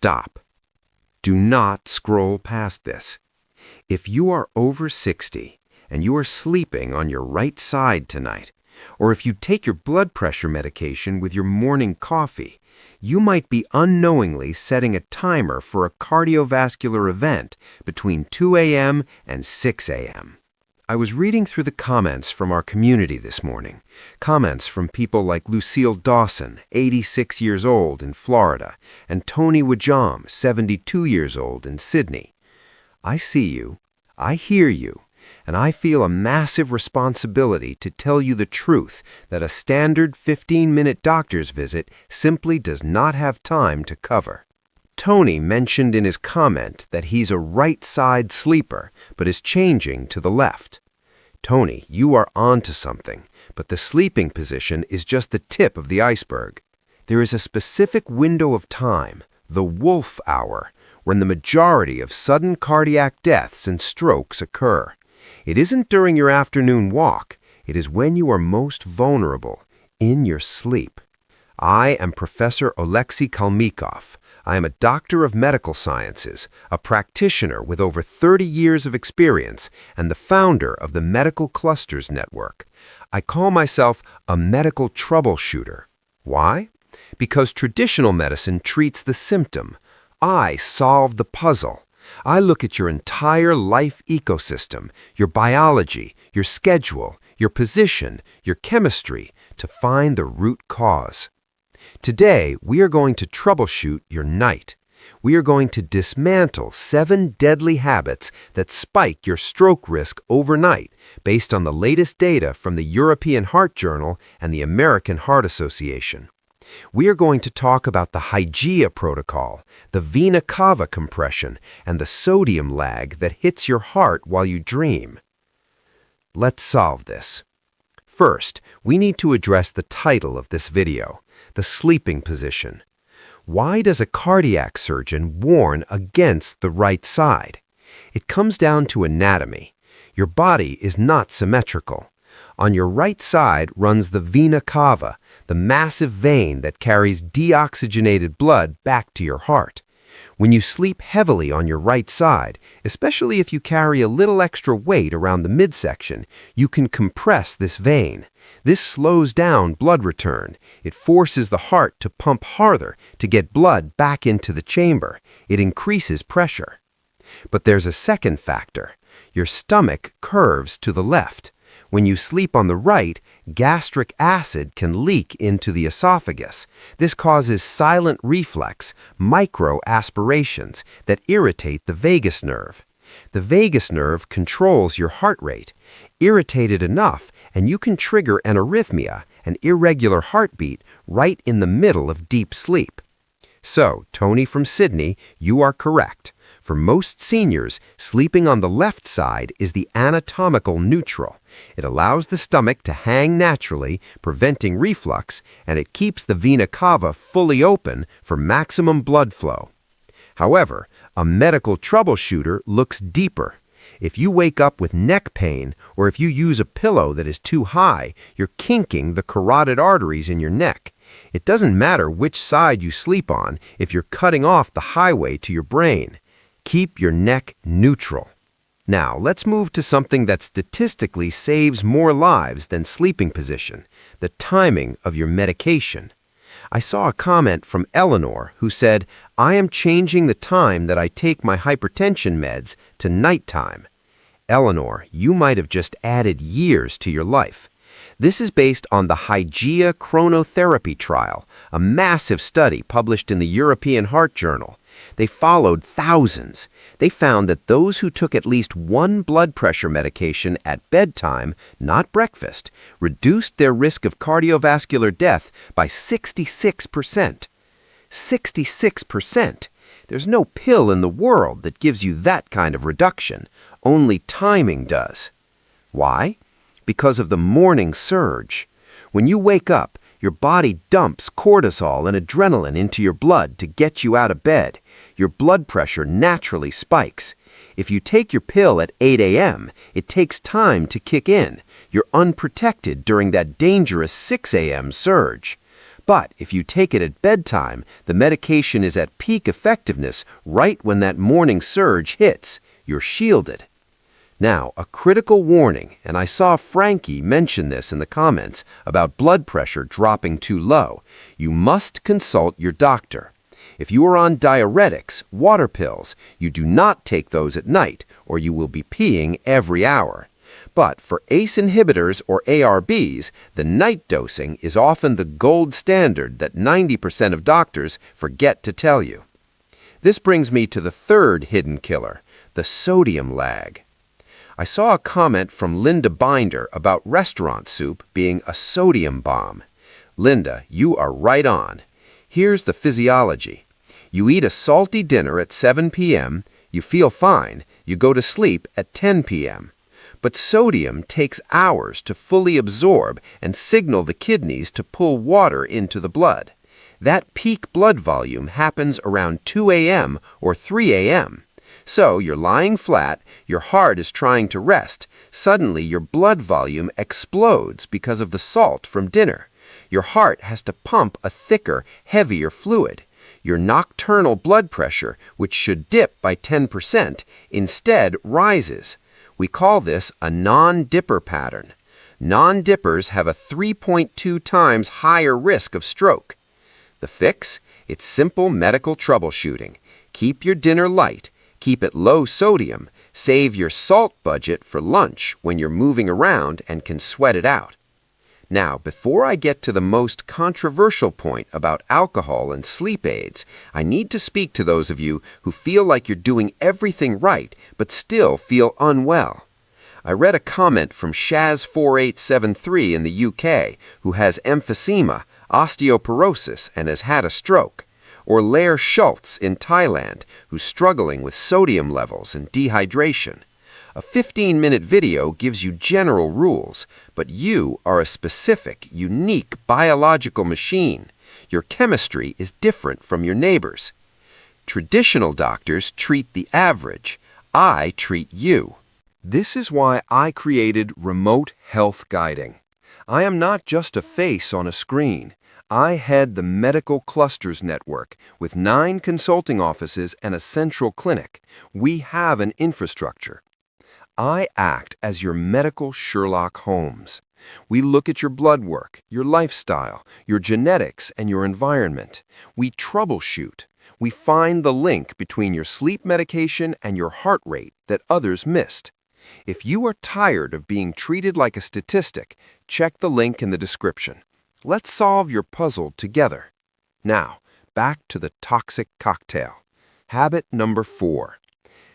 Stop. Do not scroll past this. If you are over 60 and you are sleeping on your right side tonight, or if you take your blood pressure medication with your morning coffee, you might be unknowingly setting a timer for a cardiovascular event between 2 a.m. and 6 a.m. I was reading through the comments from our community this morning, comments from people like Lucille Dawson, 86 years old in Florida, and Tony Wajam, 72 years old in Sydney. I see you, I hear you, and I feel a massive responsibility to tell you the truth that a standard 15-minute doctor's visit simply does not have time to cover. Tony mentioned in his comment that he's a right-side sleeper, but is changing to the left. Tony, you are onto something, but the sleeping position is just the tip of the iceberg. There is a specific window of time, the wolf hour, when the majority of sudden cardiac deaths and strokes occur. It isn't during your afternoon walk. It is when you are most vulnerable, in your sleep. I am Professor Oleksii Kalmykov. I am a doctor of medical sciences, a practitioner with over 30 years of experience, and the founder of the Medical Clusters Network. I call myself a medical troubleshooter. Why? Because traditional medicine treats the symptom. I solve the puzzle. I look at your entire life ecosystem, your biology, your schedule, your position, your chemistry, to find the root cause. Today, we are going to troubleshoot your night. We are going to dismantle 7 deadly habits that spike your stroke risk overnight based on the latest data from the European Heart Journal and the American Heart Association. We are going to talk about the Hygia protocol, the Vena Cava compression, and the sodium lag that hits your heart while you dream. Let's solve this. First, we need to address the title of this video, the sleeping position. Why does a cardiac surgeon warn against the right side? It comes down to anatomy. Your body is not symmetrical. On your right side runs the vena cava, the massive vein that carries deoxygenated blood back to your heart. When you sleep heavily on your right side, especially if you carry a little extra weight around the midsection, you can compress this vein. This slows down blood return. It forces the heart to pump harder to get blood back into the chamber. It increases pressure. But there's a second factor. Your stomach curves to the left. When you sleep on the right, gastric acid can leak into the esophagus. This causes silent reflex, micro-aspirations that irritate the vagus nerve. The vagus nerve controls your heart rate. Irritated enough, and you can trigger an arrhythmia, an irregular heartbeat, right in the middle of deep sleep. So, Tony from Sydney, you are correct. For most seniors, sleeping on the left side is the anatomical neutral. It allows the stomach to hang naturally, preventing reflux, and it keeps the vena cava fully open for maximum blood flow. However, a medical troubleshooter looks deeper. If you wake up with neck pain, or if you use a pillow that is too high, you're kinking the carotid arteries in your neck. It doesn't matter which side you sleep on if you're cutting off the highway to your brain. Keep your neck neutral. Now, let's move to something that statistically saves more lives than sleeping position, the timing of your medication. I saw a comment from Eleanor who said, "I am changing the time that I take my hypertension meds to nighttime." Eleanor, you might have just added years to your life. This is based on the Hygia chronotherapy trial, a massive study published in the European Heart Journal. They followed thousands. They found that those who took at least one blood pressure medication at bedtime, not breakfast, reduced their risk of cardiovascular death by 66%. 66%! There's no pill in the world that gives you that kind of reduction. Only timing does. Why? Because of the morning surge. When you wake up, your body dumps cortisol and adrenaline into your blood to get you out of bed. Your blood pressure naturally spikes. If you take your pill at 8 a.m., it takes time to kick in. You're unprotected during that dangerous 6 a.m. surge. But if you take it at bedtime, the medication is at peak effectiveness right when that morning surge hits. You're shielded. Now, a critical warning, and I saw Frankie mention this in the comments about blood pressure dropping too low. You must consult your doctor. If you are on diuretics, water pills, you do not take those at night, or you will be peeing every hour. But for ACE inhibitors or ARBs, the night dosing is often the gold standard that 90% of doctors forget to tell you. This brings me to the third hidden killer, the sodium lag. I saw a comment from Linda Binder about restaurant soup being a sodium bomb. Linda, you are right on. Here's the physiology. You eat a salty dinner at 7 p.m., you feel fine, you go to sleep at 10 p.m. But sodium takes hours to fully absorb and signal the kidneys to pull water into the blood. That peak blood volume happens around 2 a.m. or 3 a.m. So you're lying flat, your heart is trying to rest. Suddenly your blood volume explodes because of the salt from dinner. Your heart has to pump a thicker, heavier fluid. Your nocturnal blood pressure, which should dip by 10%, instead rises. We call this a non-dipper pattern. Non-dippers have a 3.2 times higher risk of stroke. The fix? It's simple medical troubleshooting. Keep your dinner light, keep it low sodium, save your salt budget for lunch when you're moving around and can sweat it out. Now, before I get to the most controversial point about alcohol and sleep aids, I need to speak to those of you who feel like you're doing everything right but still feel unwell. I read a comment from Shaz4873 in the UK who has emphysema, osteoporosis, and has had a stroke. Or Lair Schultz in Thailand, who's struggling with sodium levels and dehydration. A 15-minute video gives you general rules, but you are a specific, unique biological machine. Your chemistry is different from your neighbors. Traditional doctors treat the average. I treat you. This is why I created remote health guiding. I am not just a face on a screen. I head the Medical Clusters Network with 9 consulting offices and a central clinic. We have an infrastructure. I act as your medical Sherlock Holmes. We look at your blood work, your lifestyle, your genetics, and your environment. We troubleshoot. We find the link between your sleep medication and your heart rate that others missed. If you are tired of being treated like a statistic, check the link in the description. Let's solve your puzzle together. Now, back to the toxic cocktail. Habit number 4.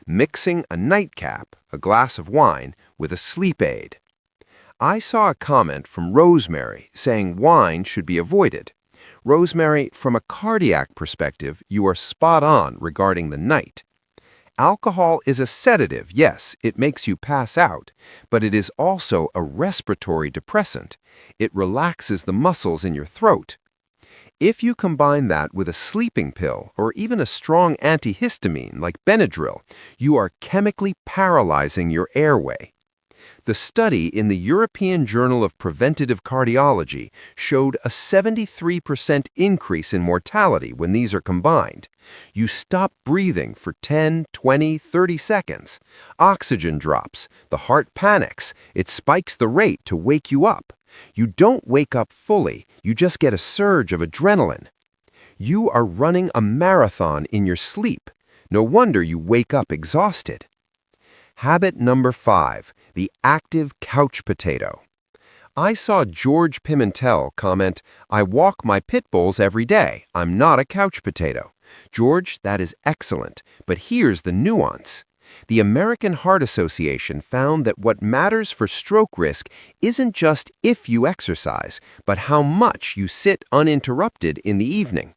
Mixing a nightcap, a glass of wine, with a sleep aid. I saw a comment from Rosemary saying wine should be avoided. Rosemary, from a cardiac perspective, you are spot on regarding the night. Alcohol is a sedative, yes, it makes you pass out, but it is also a respiratory depressant. It relaxes the muscles in your throat. If you combine that with a sleeping pill or even a strong antihistamine like Benadryl, you are chemically paralyzing your airway. The study in the European Journal of Preventative Cardiology showed a 73% increase in mortality when these are combined. You stop breathing for 10, 20, 30 seconds. Oxygen drops. The heart panics. It spikes the rate to wake you up. You don't wake up fully. You just get a surge of adrenaline. You are running a marathon in your sleep. No wonder you wake up exhausted. Habit number 5. The active couch potato. I saw George Pimentel comment, "I walk my pit bulls every day. I'm not a couch potato." George, that is excellent, but here's the nuance. The American Heart Association found that what matters for stroke risk isn't just if you exercise, but how much you sit uninterrupted in the evening.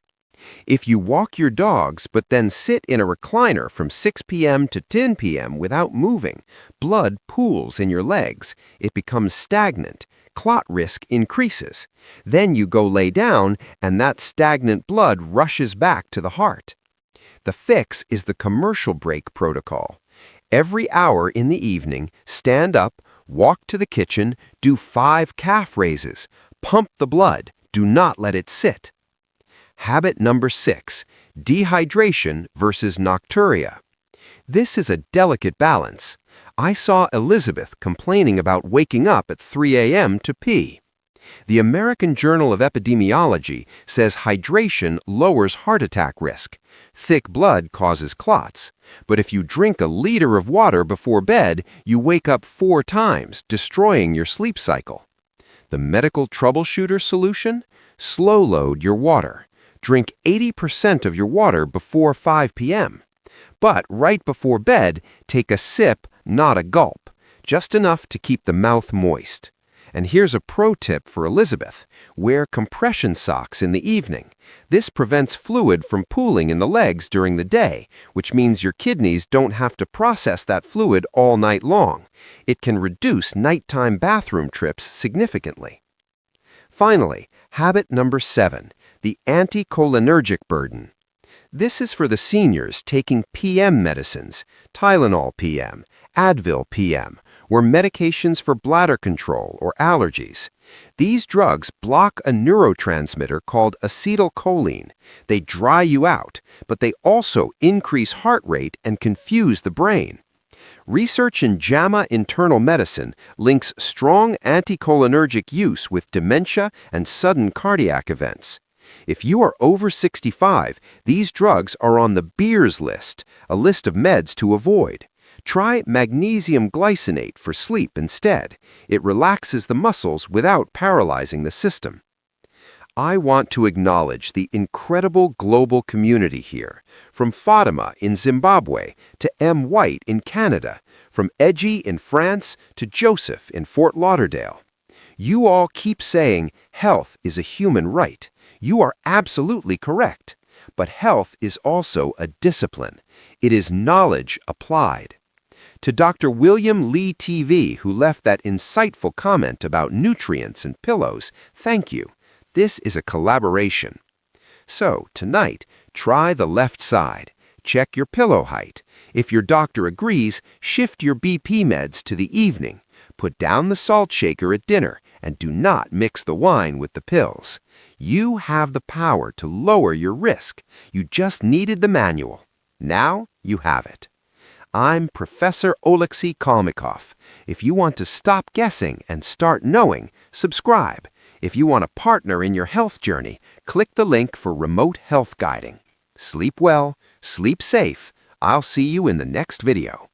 If you walk your dogs but then sit in a recliner from 6 p.m. to 10 p.m. without moving, blood pools in your legs. It becomes stagnant. Clot risk increases. Then you go lay down, and that stagnant blood rushes back to the heart. The fix is the commercial break protocol. Every hour in the evening, stand up, walk to the kitchen, do 5 calf raises, pump the blood, Do not let it sit. Habit number 6, dehydration versus nocturia. This is a delicate balance. I saw Elizabeth complaining about waking up at 3 a.m. to pee. The American Journal of Epidemiology says hydration lowers heart attack risk. Thick blood causes clots. But if you drink a liter of water before bed, you wake up 4 times, destroying your sleep cycle. The medical troubleshooter solution? Slow load your water. Drink 80% of your water before 5 p.m. But right before bed, take a sip, not a gulp, just enough to keep the mouth moist. And here's a pro tip for Elizabeth. Wear compression socks in the evening. This prevents fluid from pooling in the legs during the day, which means your kidneys don't have to process that fluid all night long. It can reduce nighttime bathroom trips significantly. Finally, habit number 7, the anticholinergic burden. This is for the seniors taking PM medicines, Tylenol PM, Advil PM, or medications for bladder control or allergies. These drugs block a neurotransmitter called acetylcholine. They dry you out, but they also increase heart rate and confuse the brain. Research in JAMA Internal Medicine links strong anticholinergic use with dementia and sudden cardiac events. If you are over 65, these drugs are on the Beers list, a list of meds to avoid. Try magnesium glycinate for sleep instead. It relaxes the muscles without paralyzing the system. I want to acknowledge the incredible global community here, from Fatima in Zimbabwe to M. White in Canada, from Edgy in France to Joseph in Fort Lauderdale. You all keep saying health is a human right. You are absolutely correct. But health is also a discipline. It is knowledge applied. To Dr. William Lee TV, who left that insightful comment about nutrients and pillows, thank you. This is a collaboration. So, tonight, try the left side. Check your pillow height. If your doctor agrees, shift your BP meds to the evening. Put down the salt shaker at dinner and do not mix the wine with the pills. You have the power to lower your risk. You just needed the manual. Now you have it. I'm Professor Oleksii Kalmykov. If you want to stop guessing and start knowing, subscribe. If you want a partner in your health journey, click the link for remote health guiding. Sleep well, sleep safe. I'll see you in the next video.